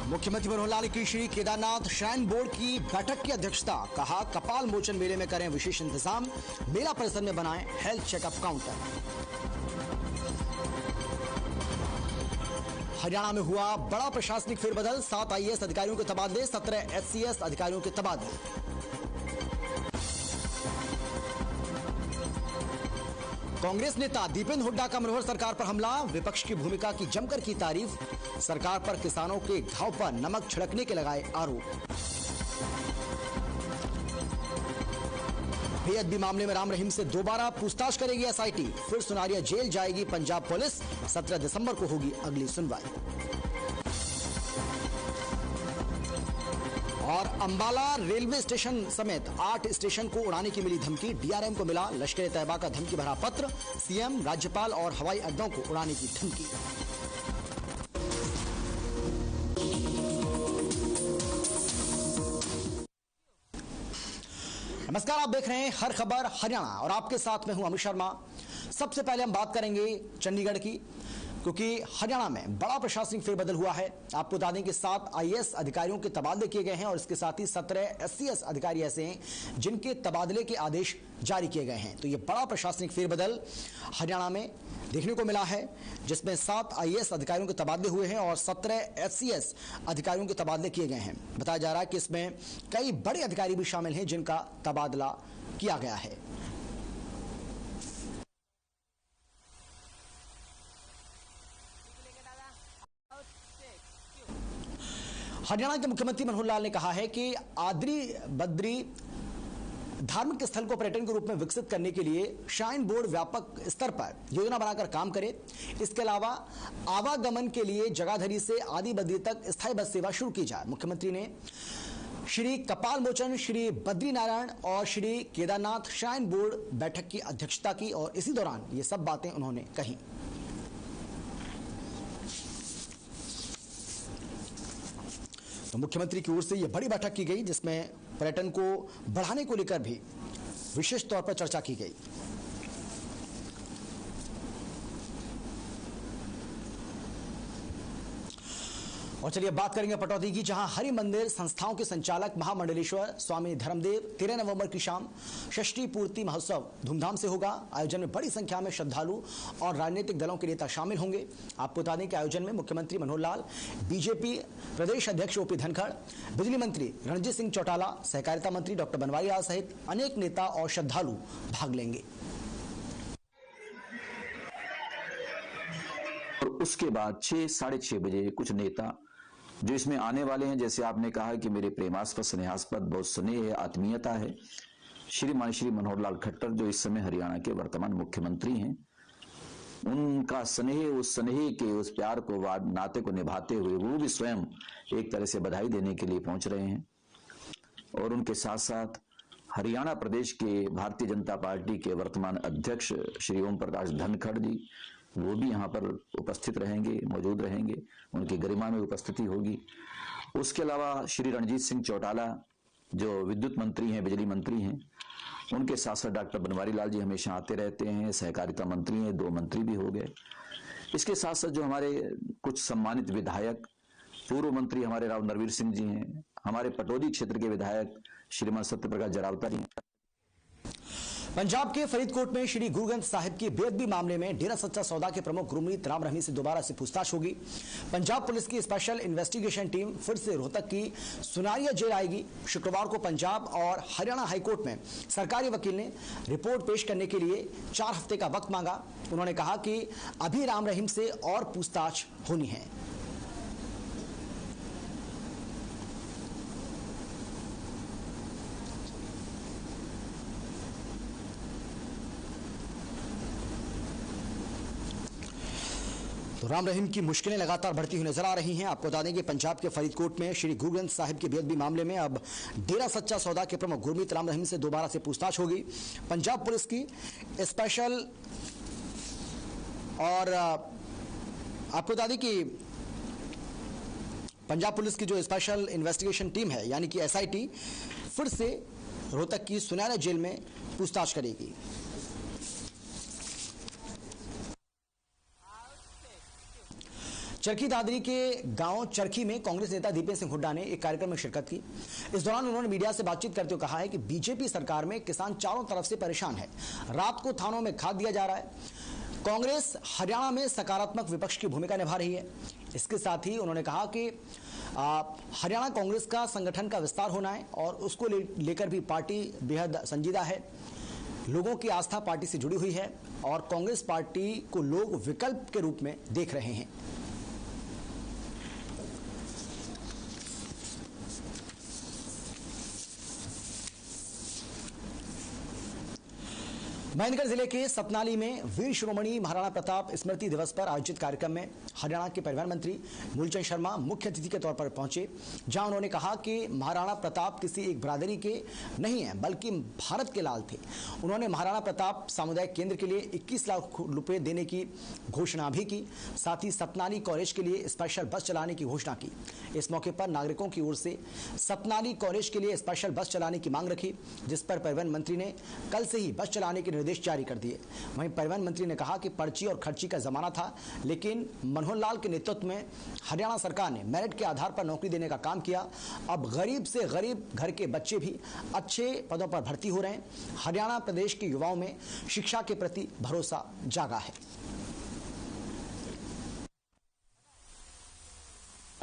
मुख्यमंत्री मनोहर लाल की Shri Kedarnath shrine board की बैठक की अध्यक्षता। कहा, कपाल मोचन मेले में करें विशेष इंतजाम, मेला परिसर में बनाएं हेल्थ चेकअप काउंटर। हरियाणा में हुआ बड़ा प्रशासनिक फेरबदल, 7 आईएएस अधिकारियों के तबादले, 17 एचसीएस अधिकारियों के तबादले। कांग्रेस नेता दीपेंद्र हुड्डा का मनोहर सरकार पर हमला, विपक्ष की भूमिका की जमकर की तारीफ, सरकार पर किसानों के घाव पर नमक छिड़कने के लगाए आरोप। बेअदबी मामले में राम रहीम से दोबारा पूछताछ करेगी एसआईटी, फिर सुनारिया जेल जाएगी पंजाब पुलिस, 17 दिसंबर को होगी अगली सुनवाई। और अंबाला रेलवे स्टेशन समेत 8 स्टेशन को उड़ाने की मिली धमकी, डीआरएम को मिला लश्कर तैयबा का धमकी भरा पत्र, सीएम, राज्यपाल और हवाई अड्डों को उड़ाने की धमकी। नमस्कार, आप देख रहे हैं हर खबर हरियाणा और आपके साथ मैं हूं अमित शर्मा। सबसे पहले हम बात करेंगे चंडीगढ़ की, क्योंकि हरियाणा में बड़ा प्रशासनिक फेरबदल हुआ है। आपको बता दें कि 7 आईएएस अधिकारियों के तबादले किए गए हैं और इसके साथ ही 17 एससीएस अधिकारी ऐसे हैं जिनके तबादले के आदेश जारी किए गए हैं। तो ये बड़ा प्रशासनिक फेरबदल हरियाणा में देखने को मिला है, जिसमें 7 आईएएस अधिकारियों के तबादले हुए हैं और 17 एचसीएस अधिकारियों के तबादले किए गए हैं। बताया जा रहा है कि इसमें कई बड़े अधिकारी भी शामिल हैं जिनका तबादला किया गया है। हरियाणा के मुख्यमंत्री मनोहर लाल ने कहा है कि आद्री बद्री धार्मिक स्थल को पर्यटन के रूप में विकसित करने के लिए श्राइन बोर्ड व्यापक स्तर पर योजना बनाकर काम करे। इसके अलावा आवागमन के लिए जगाधरी से आदि बद्री तक स्थायी बस सेवा शुरू की जाए। मुख्यमंत्री ने श्री कपाल मोचन, श्री बद्रीनारायण और श्री केदारनाथ श्राइन बोर्ड बैठक की अध्यक्षता की और इसी दौरान ये सब बातें उन्होंने कही। तो मुख्यमंत्री की ओर से यह बड़ी बैठक की गई जिसमें पर्यटन को बढ़ाने को लेकर भी विशेष तौर पर चर्चा की गई। और चलिए बात करेंगे पटौदी की, जहां हरि मंदिर संस्थाओं के संचालक महामंडलेश्वर स्वामी धर्मदेव 13 नवंबर की शाम षष्ठी पूर्ति महोत्सव धूमधाम से होगा। आयोजन में बड़ी संख्या में श्रद्धालु और राजनीतिक दलों के नेता शामिल होंगे। आपको बता दें कि आयोजन में मुख्यमंत्री मनोहर लाल, बीजेपी प्रदेश अध्यक्ष ओपी धनखड़, बिजली मंत्री रणजीत सिंह चौटाला, सहकारिता मंत्री डॉक्टर बनवारी लाल सहित अनेक नेता और श्रद्धालु भाग लेंगे। और उसके बाद 6, साढ़े 6 बजे कुछ नेता जो इसमें आने वाले हैं, जैसे आपने कहा कि मेरे प्रेमास्पद, स्नेहास्पद, बहुत स्नेह है, आत्मीयता है, श्रीमान श्री मनोहर लाल खट्टर जो इस समय हरियाणा के वर्तमान मुख्यमंत्री हैं, उनका स्नेह, उस स्नेह के उस प्यार को, नाते को निभाते हुए वो भी स्वयं एक तरह से बधाई देने के लिए पहुंच रहे हैं। और उनके साथ साथ हरियाणा प्रदेश के भारतीय जनता पार्टी के वर्तमान अध्यक्ष श्री ओम प्रकाश धनखड़ जी, वो भी यहाँ पर उपस्थित रहेंगे, मौजूद रहेंगे, उनकी गरिमा में उपस्थिति होगी। उसके अलावा श्री रणजीत सिंह चौटाला जो विद्युत मंत्री हैं, बिजली मंत्री हैं, उनके साथ साथ डॉक्टर बनवारी लाल जी हमेशा आते रहते हैं, सहकारिता मंत्री हैं, 2 मंत्री भी हो गए। इसके साथ साथ जो हमारे कुछ सम्मानित विधायक, पूर्व मंत्री हमारे राव नरवीर सिंह जी हैं, हमारे पटौदी क्षेत्र के विधायक श्रीमान सत्यप्रकाश जरावता जी हैं। पंजाब के फरीदकोट में श्री गुरु ग्रंथ साहिब की बेअदबी मामले में डेरा सच्चा सौदा के प्रमुख गुरमीत राम रहीम से दोबारा से पूछताछ होगी। पंजाब पुलिस की स्पेशल इन्वेस्टिगेशन टीम फिर से रोहतक की सुनारिया जेल आएगी। शुक्रवार को पंजाब और हरियाणा हाईकोर्ट में सरकारी वकील ने रिपोर्ट पेश करने के लिए 4 हफ्ते का वक्त मांगा। उन्होंने कहा कि अभी राम रहीम से और पूछताछ होनी है। तो राम रहीम की मुश्किलें लगातार बढ़ती हुई नजर आ रही हैं। आपको बता दें कि पंजाब के फरीदकोट में श्री गुरु ग्रंथ साहिब की बेअदबी मामले में अब डेरा सच्चा सौदा के प्रमुख गुरमीत राम रहीम से दोबारा से पूछताछ होगी। पंजाब पुलिस की स्पेशल और आपको बता दें कि पंजाब पुलिस की जो स्पेशल इन्वेस्टिगेशन टीम है यानी कि एसआईटी फिर से रोहतक की सुनारिया जेल में पूछताछ करेगी। चरखी दादरी के गांव चरखी में कांग्रेस नेता दीपेंद्र सिंह हुड्डा ने एक कार्यक्रम में शिरकत की। इस दौरान उन्होंने मीडिया से बातचीत करते हुए कहा है कि बीजेपी सरकार में किसान चारों तरफ से परेशान है। रात को थानों में खाद दिया जा रहा है। कांग्रेस हरियाणा में सकारात्मक विपक्ष की भूमिका निभा रही है। इसके साथ ही उन्होंने कहा कि हरियाणा कांग्रेस का संगठन का विस्तार होना है और उसको लेकर भी पार्टी बेहद संजीदा है। लोगों की आस्था पार्टी से जुड़ी हुई है और कांग्रेस पार्टी को लोग विकल्प के रूप में देख रहे हैं। महेंद्रगढ़ जिले के सतनाली में वीर शिरोमणि महाराणा प्रताप स्मृति दिवस पर आयोजित कार्यक्रम में हरियाणा के परिवहन मंत्री मूलचंद शर्मा मुख्य अतिथि के तौर पर पहुंचे, जहां उन्होंने कहा कि महाराणा प्रताप किसी एक बिरादरी के नहीं हैं बल्कि भारत के लाल थे। उन्होंने महाराणा प्रताप सामुदायिक केंद्र के लिए 21 लाख रुपए देने की घोषणा भी की। साथ ही सतनाली कॉलेज के लिए स्पेशल बस चलाने की घोषणा की। इस मौके पर नागरिकों की ओर से सतनाली कॉलेज के लिए स्पेशल बस चलाने की मांग रखी, जिस पर परिवहन मंत्री ने कल से ही बस चलाने के निर्देश जारी कर दिए। वहीं परिवहन मंत्री ने कहा कि पर्ची और खर्ची का जमाना था, लेकिन मनोहर लाल के नेतृत्व में हरियाणा सरकार ने मेरिट के आधार पर नौकरी देने का काम किया। अब गरीब से गरीब घर के बच्चे भी अच्छे पदों पर भर्ती हो रहे हैं। हरियाणा प्रदेश के युवाओं में शिक्षा के प्रति भरोसा जागा है।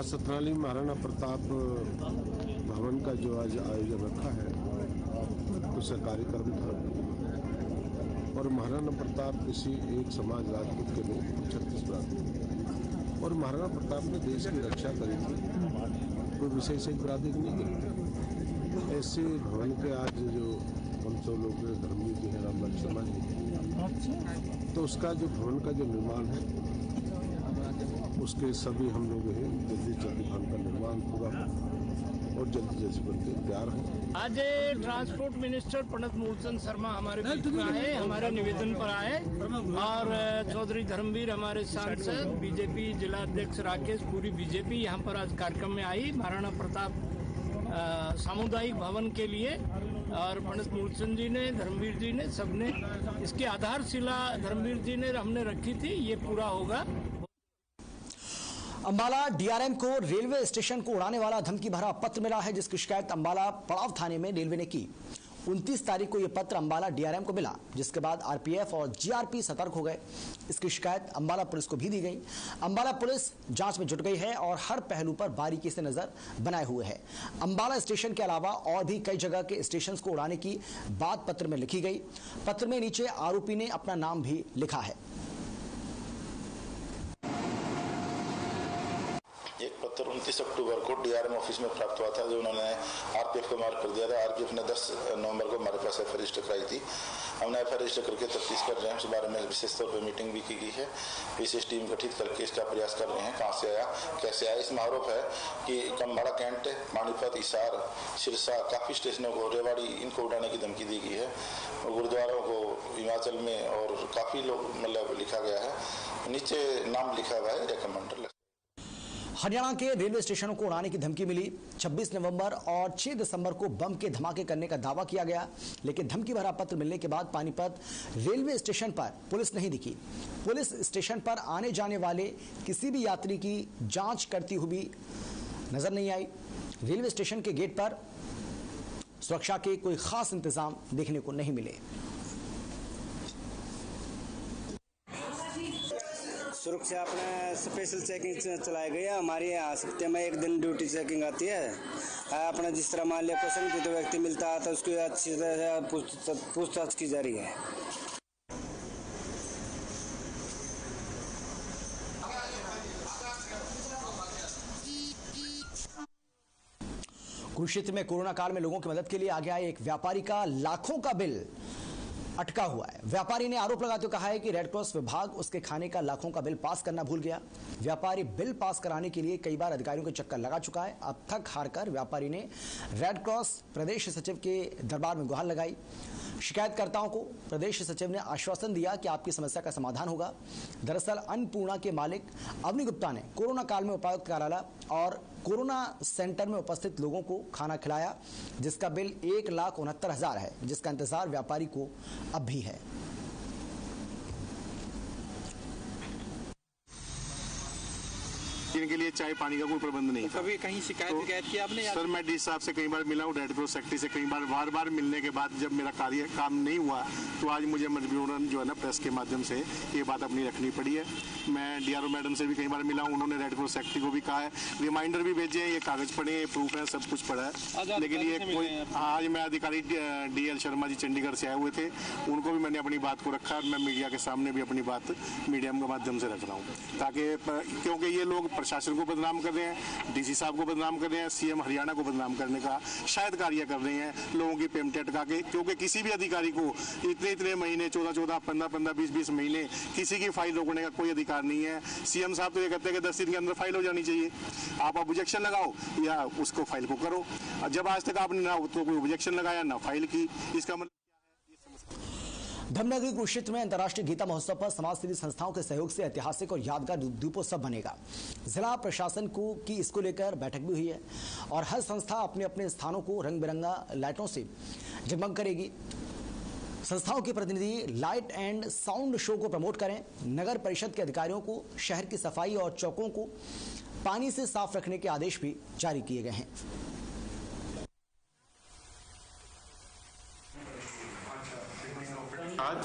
सतनाली महाराणा प्रताप भवन का जो आज आयोजन रखा है तो सरकारी कर्म था और महाराणा प्रताप किसी एक समाज राजपूत के नहीं, छत्तीसगढ़ और महाराणा प्रताप ने देश की रक्षा करी थी, कोई विशेष एक बिरादरी नहीं करी। ऐसे भवन के आज जो हम सब लोग धर्मवीर जी हैं, रामलाल शर्मा जी, तो उसका जो भवन का जो निर्माण है उसके सभी हम लोग हैं जल्दी भवन का निर्माण पूरा और जल्दी जैसे बनते तैयार हैं। आज ट्रांसपोर्ट मिनिस्टर पंडित मूलचंद शर्मा हमारे बीच में आए, हमारे निवेदन पर आए और चौधरी धर्मवीर हमारे सांसद, बीजेपी जिला अध्यक्ष राकेश, पूरी बीजेपी यहाँ पर आज कार्यक्रम में आई महाराणा प्रताप सामुदायिक भवन के लिए। और पंडित मूलचंद जी ने, धर्मवीर जी ने, सबने इसकी आधारशिला धर्मवीर जी ने हमने रखी थी, ये पूरा होगा। अंबाला डीआरएम को रेलवे स्टेशन को उड़ाने वाला धमकी भरा पत्र मिला है, जिसकी शिकायत अंबाला पड़ाव थाने में रेलवे ने की। 29 तारीख को यह पत्र अंबाला डीआरएम को मिला, जिसके बाद आरपीएफ और जीआरपी सतर्क हो गए। इसकी शिकायत अंबाला पुलिस को भी दी गई। अंबाला पुलिस जांच में जुट गई है और हर पहलू पर बारीकी से नजर बनाए हुए है। अंबाला स्टेशन के अलावा और भी कई जगह के स्टेशन को उड़ाने की बात पत्र में लिखी गई। पत्र में नीचे आरोपी ने अपना नाम भी लिखा है। एक पत्र 29 अक्टूबर को डीआरएम ऑफिस में प्राप्त हुआ था, जो उन्होंने आरपीएफ को मार्क कर दिया था। आरपीएफ ने 10 नवंबर को हमारे पास एफआईआर रजिस्टर कराई थी। हमने एफआईआर रजिस्टर करके तफ्तीश कर रहे हैं। इस बारे में विशेष तौर पर मीटिंग भी की गई है। विशेष टीम गठित करके इसका प्रयास कर रहे हैं, कहाँ से आया, कैसे आया। इसमें आरोप है कि कंबाड़ा कैंट, पानीपत, हिसार, सिरसा, काफी स्टेशनों को, रेवाड़ी, इनको उड़ाने की धमकी दी गई है। गुरुद्वारों को हिमाचल में और काफी लोग मतलब लिखा गया है, नीचे नाम लिखा हुआ है रेकमेंडर। हरियाणा के रेलवे स्टेशनों को उड़ाने की धमकी मिली। 26 नवंबर और 6 दिसंबर को बम के धमाके करने का दावा किया गया, लेकिन धमकी भरा पत्र मिलने के बाद पानीपत रेलवे स्टेशन पर पुलिस नहीं दिखी। पुलिस स्टेशन पर आने जाने वाले किसी भी यात्री की जांच करती हुई नजर नहीं आई। रेलवे स्टेशन के गेट पर सुरक्षा के कोई खास इंतजाम देखने को नहीं मिले। सुरक्षा अपना स्पेशल चेकिंग चलाई गई है। हमारे यहाँ हफ्ते में एक दिन ड्यूटी चेकिंग आती है। अपना जिस तरह मान लिया पसंद व्यक्ति व्यक्ति मिलता है तो उसकी अच्छी तरह पूछताछ की जा रही है। कुरुक्षेत्र में कोरोना काल में लोगों की मदद के लिए आ गया एक व्यापारी का लाखों का बिल अटका हुआ है। व्यापारी ने आरोप लगाते हुए कहा है कि रेड क्रॉस विभाग उसके खाने का लाखों का बिल पास करना भूल गया। व्यापारी बिल पास कराने के लिए कई बार अधिकारियों के चक्कर लगा चुका है। अब थक हारकर व्यापारी ने रेड क्रॉस प्रदेश सचिव के दरबार में गुहार लगाई। शिकायतकर्ताओं को प्रदेश सचिव ने आश्वासन दिया कि आपकी समस्या का समाधान होगा। दरअसल अन्नपूर्णा के मालिक अवनी गुप्ता ने कोरोना काल में उपायुक्त कार्यालय और कोरोना सेंटर में उपस्थित लोगों को खाना खिलाया, जिसका बिल 1,69,000 है, जिसका इंतजार व्यापारी को अब भी है। जिनके लिए चाय पानी का कोई प्रबंध नहीं था। कभी कहीं शिकायत की आपने? सर मैं डी साहब से कई बार मिला हूँ, रेड क्रॉस सेक्रेटरी से कई बार मिलने के बाद जब मेरा काम नहीं हुआ तो आज मुझे मजबूरन जो है ना प्रेस के माध्यम से ये बात अपनी रखनी पड़ी है। मैं DRO मैडम से भी कई बार मिला हूँ, उन्होंने रेड क्रॉस सेक्रेटरी को भी कहा है, रिमाइंडर भी भेजे हैं, ये कागज पड़े हैं, प्रूफ है, सब कुछ पड़ा है। लेकिन ये कोई आज मैं अधिकारी DL शर्मा जी चंडीगढ़ से आए हुए थे, उनको भी मैंने अपनी बात को रखा और मैं मीडिया के सामने भी अपनी बात मीडिया के माध्यम से रख रहा हूँ, ताकि क्योंकि ये लोग प्रशासन को बदनाम कर रहे हैं, DC साहब को बदनाम कर रहे हैं, CM हरियाणा को बदनाम करने का शायद कार्य कर रहे हैं, लोगों की पेमेंट अटका के। क्योंकि किसी भी अधिकारी को इतने महीने 14, 15, 20 महीने किसी की फाइल रोकने का कोई अधिकार नहीं है। CM साहब तो ये कहते हैं कि 10 दिन के अंदर फाइल हो जानी चाहिए, आप ऑब्जेक्शन लगाओ या उसको फाइल को करो। जब आज तक आपने ना तो कोई ऑब्जेक्शन लगाया ना फाइल की, इसका मतलब धर्मनगरी कुरुक्षेत्र में अंतर्राष्ट्रीय गीता महोत्सव पर समाजसेवी संस्थाओं के सहयोग से ऐतिहासिक और यादगार दीपोत्सव बनेगा। जिला प्रशासन की इसको लेकर बैठक भी हुई है और हर संस्था अपने अपने स्थानों को रंग बिरंगा लाइटों से जगमग करेगी। संस्थाओं के प्रतिनिधि लाइट एंड साउंड शो को प्रमोट करें। नगर परिषद के अधिकारियों को शहर की सफाई और चौकों को पानी से साफ रखने के आदेश भी जारी किए गए हैं। आज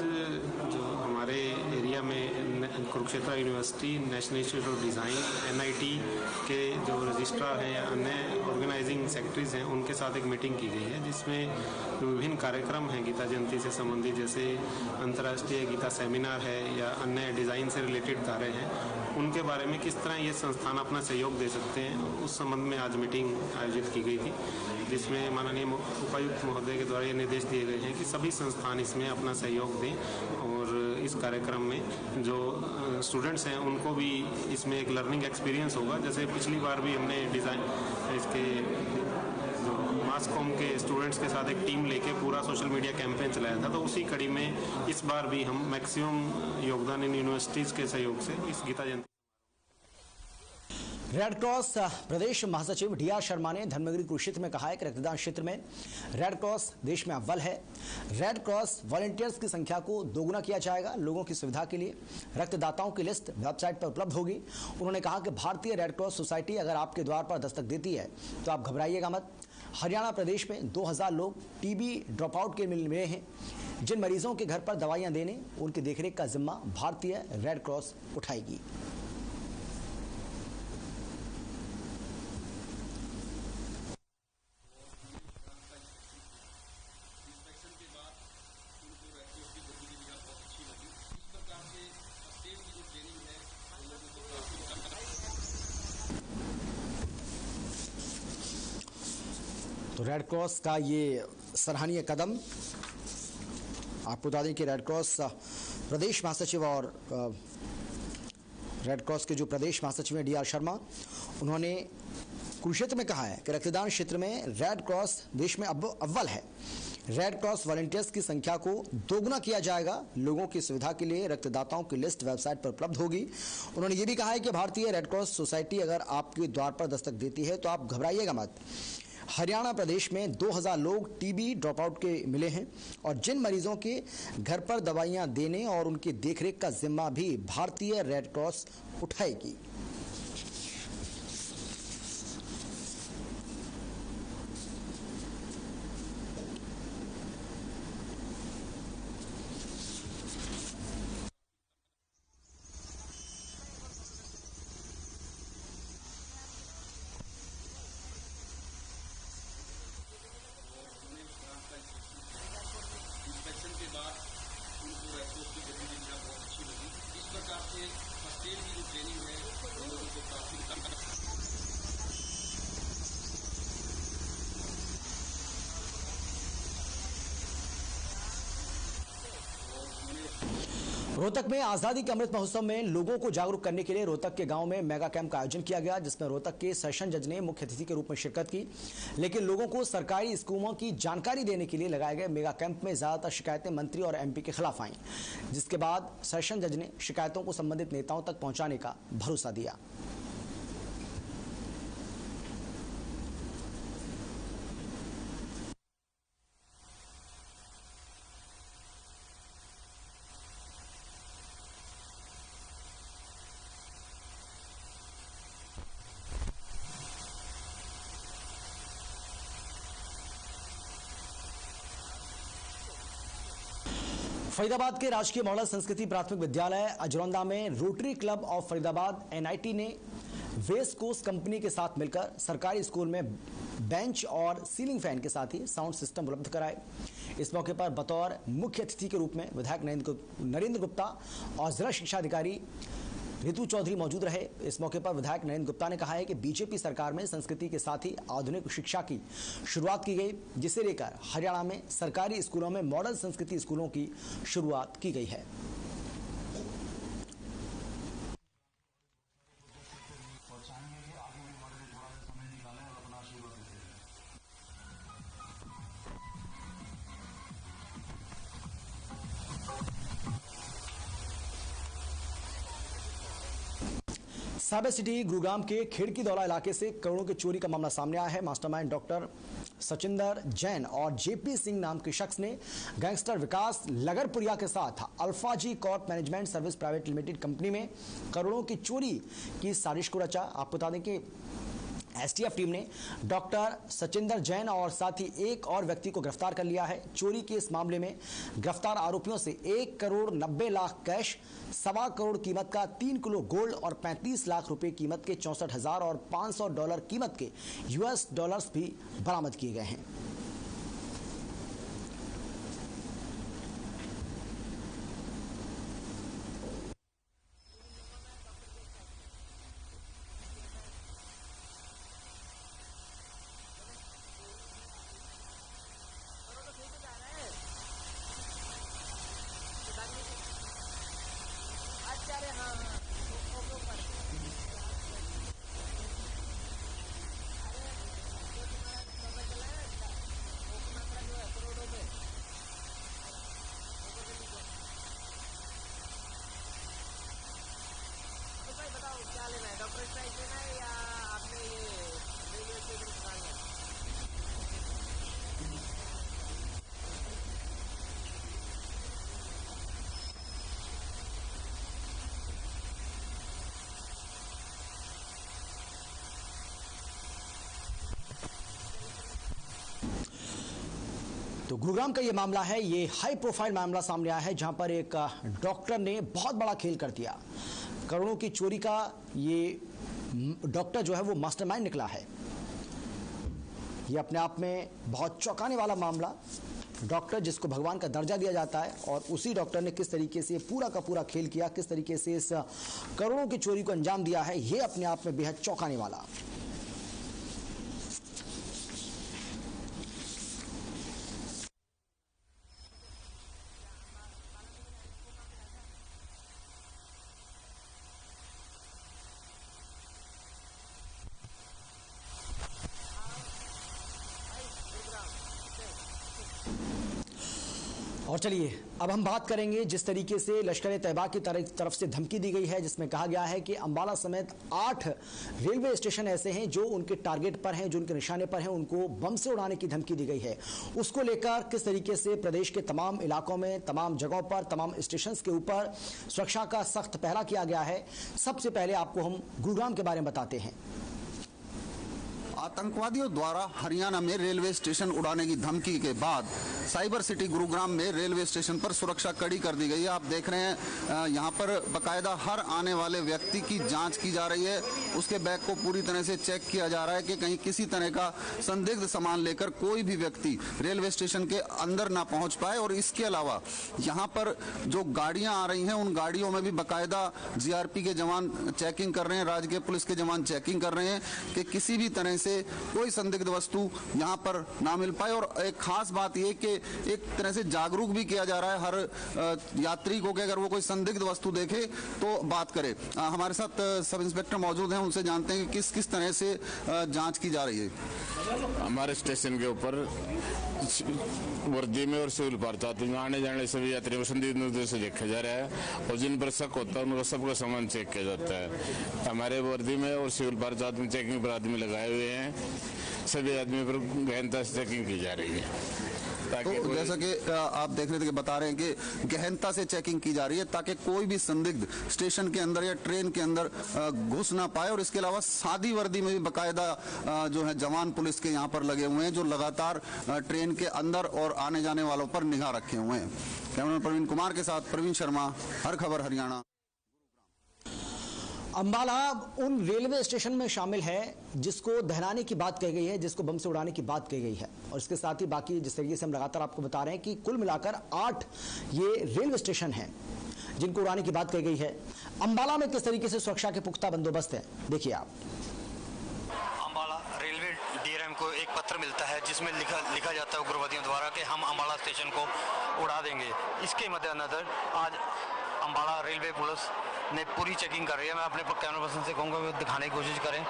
जो हमारे एरिया में Kurukshetra university, national institute of design, NIT के जो रजिस्ट्रार हैं या अन्य ऑर्गेनाइजिंग सेक्रेटरीज हैं, उनके साथ एक मीटिंग की गई है, जिसमें विभिन्न कार्यक्रम हैं गीता जयंती से संबंधित, जैसे अंतर्राष्ट्रीय गीता सेमिनार है या अन्य डिज़ाइन से रिलेटेड कार्य हैं, उनके बारे में किस तरह ये संस्थान अपना सहयोग दे सकते हैं, उस संबंध में आज मीटिंग आयोजित की गई थी, जिसमें माननीय उपायुक्त महोदय के द्वारा ये निर्देश दिए गए हैं कि सभी संस्थान इसमें अपना सहयोग दें और इस कार्यक्रम में जो स्टूडेंट्स हैं उनको भी इसमें एक लर्निंग एक्सपीरियंस होगा। जैसे पिछली बार भी हमने डिज़ाइन इसके जो मास कॉम के स्टूडेंट्स के साथ एक टीम लेके पूरा सोशल मीडिया कैंपेन चलाया था, तो उसी कड़ी में इस बार भी हम मैक्सिमम योगदान इन यूनिवर्सिटीज़ के सहयोग से इस गीता जयंती। रेड क्रॉस प्रदेश महासचिव DR शर्मा ने धर्मनगरी कुरुक्षेत्र में कहा है कि रक्तदान क्षेत्र में रेड क्रॉस देश में अव्वल है। रेड क्रॉस वॉलंटियर्स की संख्या को दोगुना किया जाएगा। लोगों की सुविधा के लिए रक्तदाताओं की लिस्ट वेबसाइट पर उपलब्ध होगी। उन्होंने कहा कि भारतीय रेड क्रॉस सोसाइटी अगर आपके द्वार पर दस्तक देती है तो आप घबराइएगा मत। हरियाणा प्रदेश में 2000 लोग TB ड्रॉप आउट के मिले हैं। जिन मरीजों के घर पर दवाइयाँ देने उनकी देखरेख का जिम्मा भारतीय रेड क्रॉस उठाएगी। तो रेड क्रॉस का ये सराहनीय कदम, आपको बता दें कि रेड क्रॉस प्रदेश महासचिव और रेड क्रॉस के जो प्रदेश महासचिव हैं DR शर्मा, उन्होंने कुरुक्षेत्र में कहा है कि रक्तदान क्षेत्र में रेड क्रॉस देश में अव्वल है। रेड क्रॉस वॉलंटियर्स की संख्या को दोगुना किया जाएगा। लोगों की सुविधा के लिए रक्तदाताओं की लिस्ट वेबसाइट पर उपलब्ध होगी। उन्होंने ये भी कहा है कि भारतीय रेड क्रॉस सोसाइटी अगर आपके द्वार पर दस्तक देती है तो आप घबराइएगा मत। हरियाणा प्रदेश में 2000 लोग TB ड्रॉप आउट के मिले हैं और जिन मरीजों के घर पर दवाइयां देने और उनकी देखरेख का जिम्मा भी भारतीय रेड क्रॉस उठाएगी। रोहतक में आजादी के अमृत महोत्सव में लोगों को जागरूक करने के लिए रोहतक के गांव में मेगा कैंप का आयोजन किया गया, जिसमें रोहतक के सेशन जज ने मुख्य अतिथि के रूप में शिरकत की। लेकिन लोगों को सरकारी स्कीमों की जानकारी देने के लिए लगाए गए मेगा कैंप में ज्यादातर शिकायतें मंत्री और MP के खिलाफ आईं, जिसके बाद सेशन जज ने शिकायतों को संबंधित नेताओं तक पहुंचाने का भरोसा दिया। फरीदाबाद के राजकीय मॉडल संस्कृति प्राथमिक विद्यालय अजरौंदा में rotary club of Faridabad NIT ने वेस्ट कोस्ट कंपनी के साथ मिलकर सरकारी स्कूल में बेंच और सीलिंग फैन के साथ ही साउंड सिस्टम उपलब्ध कराए। इस मौके पर बतौर मुख्य अतिथि के रूप में विधायक नरेंद्र गुप्ता और जिला शिक्षा अधिकारी रितु चौधरी मौजूद रहे। इस मौके पर विधायक नरेंद्र गुप्ता ने कहा है कि बीजेपी सरकार में संस्कृति के साथ ही आधुनिक शिक्षा की शुरुआत की गई, जिसे लेकर हरियाणा में सरकारी स्कूलों में मॉडल संस्कृति स्कूलों की शुरुआत की गई है। साइबर सिटी गुरुग्राम के खेड़की दौला इलाके से करोड़ों की चोरी का मामला सामने आया है। मास्टरमाइंड डॉक्टर सचिंदर जैन और JP सिंह नाम के शख्स ने गैंगस्टर विकास लगरपुरिया के साथ alpha G corp management service private limited company में करोड़ों की चोरी की साजिश को रचा। आपको बता दें कि STF टीम ने डॉक्टर सचिंदर जैन और साथ ही एक और व्यक्ति को गिरफ्तार कर लिया है। चोरी के इस मामले में गिरफ्तार आरोपियों से 1 करोड़ 90 लाख कैश, 1.25 करोड़ कीमत का 3 किलो गोल्ड और 35 लाख रुपए कीमत के 64,000 और $500 कीमत के US डॉलर्स भी बरामद किए गए हैं। तो गुरुग्राम का ये मामला है, ये हाई प्रोफाइल मामला सामने आया है, जहां पर एक डॉक्टर ने बहुत बड़ा खेल कर दिया। करोड़ों की चोरी का ये डॉक्टर जो है वो मास्टरमाइंड निकला है। ये अपने आप में बहुत चौंकाने वाला मामला। डॉक्टर जिसको भगवान का दर्जा दिया जाता है और उसी डॉक्टर ने किस तरीके से पूरा का पूरा खेल किया, किस तरीके से इस करोड़ों की चोरी को अंजाम दिया है, ये अपने आप में बेहद चौंकाने वाला। और चलिए अब हम बात करेंगे जिस तरीके से लश्कर-ए-तैयबा की तरफ से धमकी दी गई है, जिसमें कहा गया है कि अंबाला समेत 8 रेलवे स्टेशन ऐसे हैं जो उनके टारगेट पर हैं, जो उनके निशाने पर हैं, उनको बम से उड़ाने की धमकी दी गई है। उसको लेकर किस तरीके से प्रदेश के तमाम इलाकों में, तमाम जगहों पर, तमाम स्टेशन के ऊपर सुरक्षा का सख्त पहरा किया गया है। सबसे पहले आपको हम गुरुग्राम के बारे में बताते हैं। आतंकवादियों द्वारा हरियाणा में रेलवे स्टेशन उड़ाने की धमकी के बाद साइबर सिटी गुरुग्राम में रेलवे स्टेशन पर सुरक्षा कड़ी कर दी गई है। आप देख रहे हैं यहाँ पर बकायदा हर आने वाले व्यक्ति की जांच की जा रही है, उसके बैग को पूरी तरह से चेक किया जा रहा है कि कहीं किसी तरह का संदिग्ध सामान लेकर कोई भी व्यक्ति रेलवे स्टेशन के अंदर ना पहुंच पाए। और इसके अलावा यहाँ पर जो गाड़ियां आ रही हैं उन गाड़ियों में भी बकायदा GRP के जवान चेकिंग कर रहे हैं, राज्य के पुलिस के जवान चेकिंग कर रहे हैं कि किसी भी तरह से कोई संदिग्ध वस्तु यहां पर ना मिल पाए। और एक खास बात यह कि एक तरह से जागरूक भी किया जा रहा है हर यात्री को कि अगर वो कोई संदिग्ध वस्तु देखे तो बात करे। हमारे साथ सब इंस्पेक्टर मौजूद हैं, उनसे जानते हैं कि किस किस तरह से जांच की जा रही है। हमारे स्टेशन के ऊपर वर्दी में और सिविल पर्चा में आने जाने सभी यात्रियों को संदिग्ध नजर से देखा जा रहा है और जिन पर शक होता है उनका सबका सामान चेक किया जाता है। हमारे वर्दी में और सिविल पर्चा में चेकिंग पर आदमी लगाए हुए हैं, सभी आदमी पर गहनता से चेकिंग की जा रही है। तो जैसा कि आप देख रहे थे कि बता रहे हैं कि गहनता से चेकिंग की जा रही है ताकि कोई भी संदिग्ध स्टेशन के अंदर या ट्रेन के अंदर घुस ना पाए। और इसके अलावा सादी वर्दी में भी बाकायदा जो है जवान पुलिस के यहाँ पर लगे हुए हैं जो लगातार ट्रेन के अंदर और आने जाने वालों पर निगाह रखे हुए हैं। कैमरामैन प्रवीण कुमार के साथ प्रवीण शर्मा, हर खबर हरियाणा। अंबाला उन रेलवे स्टेशन में शामिल है जिसको दहनाने की बात कही गई है, जिसको बम से उड़ाने की बात कही गई है। और इसके साथ ही बाकी जिस तरीके से हम लगातार आपको बता रहे हैं कि कुल मिलाकर 8 ये रेलवे स्टेशन हैं जिनको उड़ाने की बात कही गई है। अंबाला में किस तरीके से सुरक्षा के पुख्ता बंदोबस्त है, देखिए आप। अंबाला रेलवे डीआरएम को एक पत्र मिलता है जिसमें लिखा जाता है उग्रवादियों द्वारा कि हम अंबाला स्टेशन को उड़ा देंगे। इसके मद्देनजर आज अंबाला रेलवे पुलिस ने पूरी चेकिंग कर रही है। मैं अपने कैमरा पर्सन से कहूँगा वो दिखाने की कोशिश करें।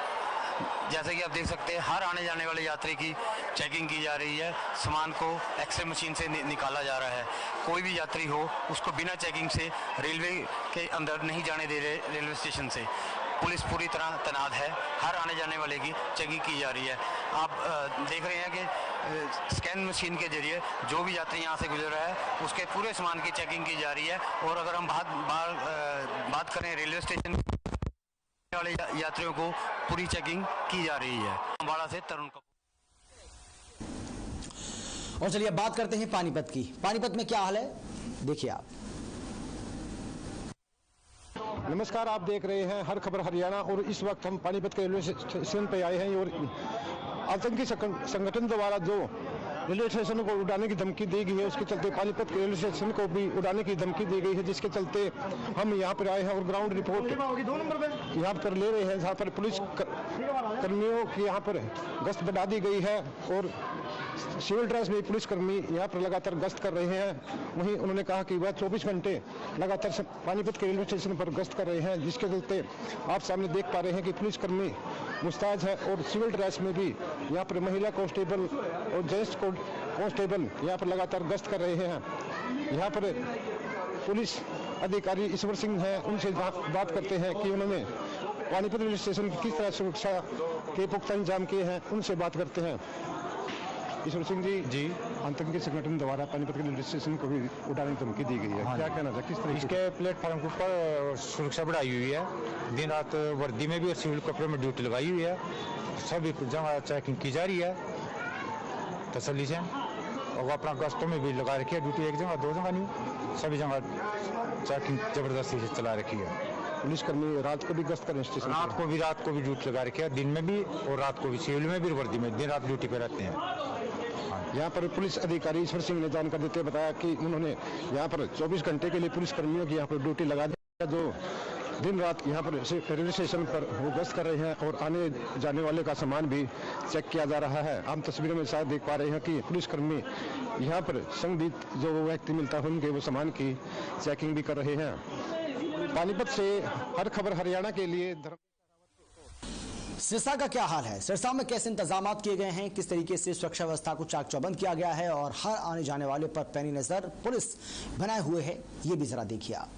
जैसे कि आप देख सकते हैं हर आने जाने वाले यात्री की चेकिंग की जा रही है। सामान को एक्सरे मशीन से निकाला जा रहा है। कोई भी यात्री हो उसको बिना चेकिंग से रेलवे के अंदर नहीं जाने दे रहे। रेलवे स्टेशन से पुलिस पूरी तरह तैनात है। हर आने जाने वाले की चेकिंग की जा रही है। आप देख रहे हैं कि स्कैन मशीन के जरिए जो भी यात्री यहाँ से गुजर रहा है उसके पूरे सामान की चेकिंग की जा रही है। और अगर हम बात करें रेलवे स्टेशन वाले यात्रियों को पूरी चेकिंग की जा रही है। अंबाला से तरुण कपूर। और चलिए बात करते हैं पानीपत की। पानीपत में क्या हाल है, देखिए आप। नमस्कार, आप देख रहे हैं हर खबर हरियाणा और इस वक्त हम पानीपत के रेलवे स्टेशन पे आए हैं। और आतंकी संगठन द्वारा जो रेलवे स्टेशन को उड़ाने की धमकी दी गई है उसके चलते पानीपत के रेलवे स्टेशन को भी उड़ाने की धमकी दी गई है, जिसके चलते हम यहाँ पर आए हैं और ग्राउंड रिपोर्ट यहाँ पर ले रहे हैं। जहाँ पर पुलिस कर्मियों की यहाँ पर गश्त बढ़ा दी गई है और सिविल ड्रेस में पुलिसकर्मी यहाँ पर लगातार गश्त कर रहे हैं। वहीं उन्होंने कहा कि वह 24 घंटे लगातार पानीपत के रेलवे स्टेशन पर गश्त कर रहे हैं, जिसके चलते आप सामने देख पा रहे हैं कि पुलिसकर्मी मुस्तैद है। और सिविल ड्रेस में भी यहाँ पर महिला कांस्टेबल और जेंट्स कांस्टेबल यहाँ पर लगातार गश्त कर रहे हैं। यहाँ पर पुलिस अधिकारी ईश्वर सिंह हैं, उनसे बात करते हैं कि उन्होंने पानीपत रेलवे स्टेशन की किस तरह सुरक्षा के पुख्ता इंतजाम किए हैं, उनसे बात करते हैं। ईश्वर सिंह जी, आतंकी संगठन द्वारा पानीपत के रेलवे स्टेशन को भी उड़ाने की धमकी दी गई है, क्या कहना था, किस तरह? इसके प्लेटफॉर्म के ऊपर सुरक्षा बढ़ाई हुई है। दिन रात वर्दी में भी और सिविल कपड़े में ड्यूटी लगाई हुई है। सभी जगह चेकिंग की जा रही है तसल्ली से। और अपना गश्तों में भी लगा रखी है ड्यूटी, एक जगह 2 जगह नहीं, सभी जगह चेकिंग जबरदस्ती से चला रखी है। पुलिसकर्मी रात को भी गश्त करें स्टेशन? रात को भी ड्यूटी लगा रखी है, दिन में भी और रात को भी, सिविल में भी वर्दी में दिन रात ड्यूटी पे रहते हैं। यहाँ पर पुलिस अधिकारी ईश्वर सिंह ने जानकारी देते बताया कि उन्होंने यहाँ पर 24 घंटे के लिए पुलिसकर्मियों की यहाँ पर ड्यूटी लगा दी है, जो दिन रात यहाँ पर रेलवे स्टेशन पर वो गश्त कर रहे हैं और आने जाने वाले का सामान भी चेक किया जा रहा है। हम तस्वीरों में शायद देख पा रहे हैं कि पुलिसकर्मी यहाँ पर संदिग्ध जो व्यक्ति मिलता है उनके वो सामान की चेकिंग भी कर रहे हैं। पानीपत से हर खबर हरियाणा के लिए सिरसा का क्या हाल है, सिरसा में कैसे इंतजाम किए गए हैं, किस तरीके से सुरक्षा व्यवस्था को चाक चौबंद किया गया है और हर आने जाने वाले पर पैनी नजर पुलिस बनाए हुए है, ये भी जरा देखिए आप।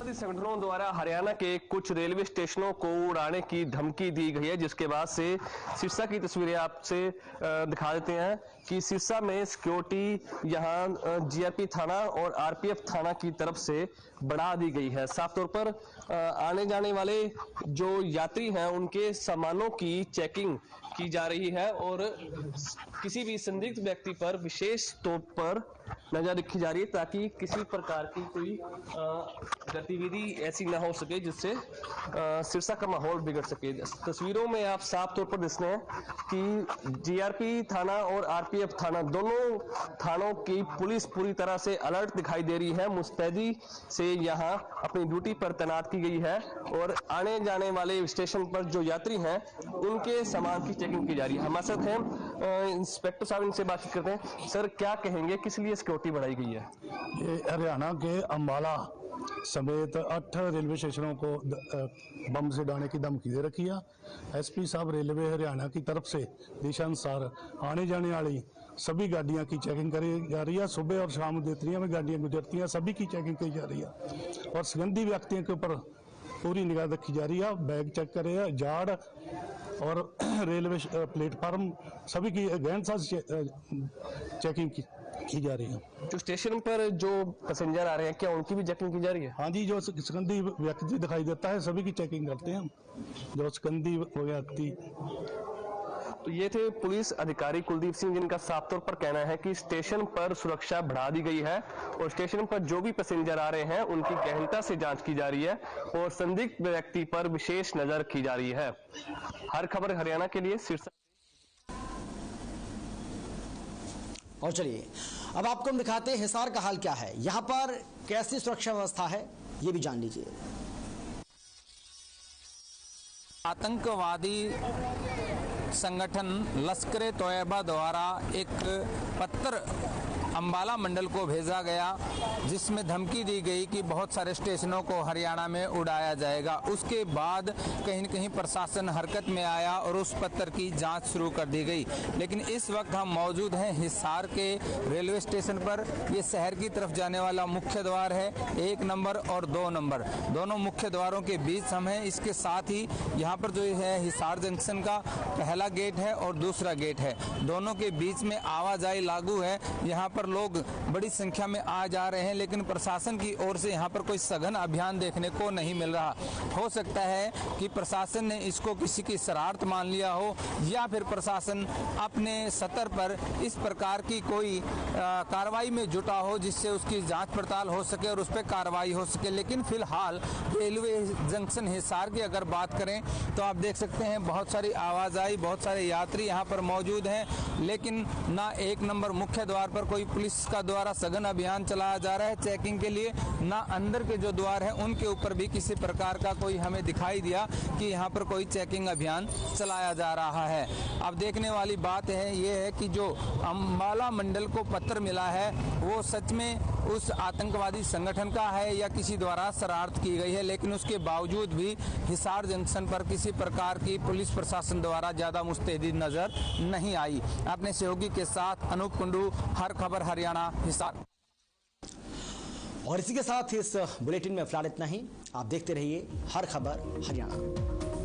संगठनों द्वारा हरियाणा के कुछ रेलवे स्टेशनों को उड़ाने की धमकी दी गई है, जिसके बाद से सिरसा की तस्वीरें आपसे दिखा देते हैं कि सिरसा में सिक्योरिटी यहाँ जीआरपी थाना और आरपीएफ थाना की तरफ से बढ़ा दी गई है। साफ तौर पर आने जाने वाले जो यात्री हैं उनके सामानों की चेकिंग की जा रही है और किसी भी संदिग्ध व्यक्ति पर विशेष तौर पर नजर रखी जा रही है ताकि किसी प्रकार की कोई गतिविधि ऐसी ना हो सके जिससे सिरसा का माहौल बिगड़ सके। तस्वीरों में आप साफ तौर पर देख रहे हैं कि जीआरपी थाना और आरपीएफ थाना दोनों थानों की पुलिस पूरी तरह से अलर्ट दिखाई दे रही है, मुस्तैदी से यहाँ अपनी ड्यूटी पर तैनात की गई है और आने जाने वाले स्टेशन पर जो यात्री हैं उनके सामान की चेकिंग की जा रही है। हमारे साथ हैं इंस्पेक्टर साहब, इनसे बातचीत करते हैं। सर, क्या कहेंगे, किस लिए सिक्योरिटी बढ़ाई गई है? ये हरियाणा के अंबाला समेत 8 रेलवे स्टेशनों को बम से उड़ाने की धमकी दे रखी है। एसपी साहब रेलवे हरियाणा की तरफ से दिशानुसार आने जाने वाली सभी गाड़ियां की चेकिंग करी जा रही है। सुबह और शाम जितनी में गाड़ियां गुजरती हैं सभी की चेकिंग की जा रही है और संबंधी व्यक्तियों के ऊपर पूरी निगाह रखी जा रही है। बैग चेक करे है, जाड़ और रेलवे प्लेटफार्म सभी की गहन चेकिंग की की जा रही है। जो स्टेशन पर जो पैसेंजर आ रहे हैं, क्या उनकी भी चेकिंग की जा रही है? हाँ जी, जो सिकंदी व्यक्ति दिखाई देता है सभी की चेकिंग करते हैं, जो सिकंदी व्यक्ति। तो ये थे पुलिस अधिकारी कुलदीप सिंह, जिनका साफ तौर पर कहना है कि स्टेशन पर सुरक्षा बढ़ा दी गई है और स्टेशन पर जो भी पैसेंजर आ रहे हैं उनकी गहनता से जांच की जा रही है और संदिग्ध व्यक्ति पर विशेष नजर की जा रही है। हर खबर हरियाणा के लिए सिरसा। और चलिए अब आपको हम दिखाते हैं हिसार का हाल क्या है, यहां पर कैसी सुरक्षा व्यवस्था है ये भी जान लीजिए। आतंकवादी संगठन लश्कर-ए-तोयबा द्वारा एक पत्र अंबाला मंडल को भेजा गया जिसमें धमकी दी गई कि बहुत सारे स्टेशनों को हरियाणा में उड़ाया जाएगा। उसके बाद कहीं न कहीं प्रशासन हरकत में आया और उस पत्र की जांच शुरू कर दी गई। लेकिन इस वक्त हम मौजूद हैं हिसार के रेलवे स्टेशन पर। ये शहर की तरफ जाने वाला मुख्य द्वार है, 1 नंबर और 2 नंबर, दोनों मुख्य द्वारों के बीच हम हैं। इसके साथ ही यहाँ पर जो है हिसार जंक्शन का पहला गेट है और दूसरा गेट है, दोनों के बीच में आवाजाही लागू है। यहाँ पर लोग बड़ी संख्या में आ जा रहे हैं, लेकिन प्रशासन की ओर से यहाँ पर कोई सघन अभियान देखने को नहीं मिल रहा। हो सकता है कि प्रशासन ने इसको किसी की शरारत मान लिया हो या फिर प्रशासन अपने सतर पर इस प्रकार की कोई कार्रवाई में जुटा हो जिससे उसकी जांच पड़ताल हो सके और उस पर कार्रवाई हो सके। लेकिन फिलहाल रेलवे जंक्शन हिसार की अगर बात करें तो आप देख सकते हैं बहुत सारी आवाजाही, बहुत सारे यात्री यहाँ पर मौजूद हैं, लेकिन ना 1 नंबर मुख्य द्वार पर कोई पुलिस का द्वारा सघन अभियान चलाया जा रहा है चेकिंग के लिए, ना अंदर के जो द्वार है उनके ऊपर भी किसी प्रकार का कोई हमें दिखाई दिया कि यहाँ पर कोई चेकिंग अभियान चलाया जा रहा है। अब देखने वाली बात है ये है कि जो अंबाला मंडल को पत्र मिला है वो सच में उस आतंकवादी संगठन का है या किसी द्वारा शरारत की गई है, लेकिन उसके बावजूद भी हिसार जंक्शन पर किसी प्रकार की पुलिस प्रशासन द्वारा ज्यादा मुस्तैदी नजर नहीं आई। अपने सहयोगी के साथ अनूप कुंडू, हर खबर हरियाणा, हिसार। और इसी के साथ इस बुलेटिन में फिलहाल इतना ही। आप देखते रहिए हर खबर हरियाणा।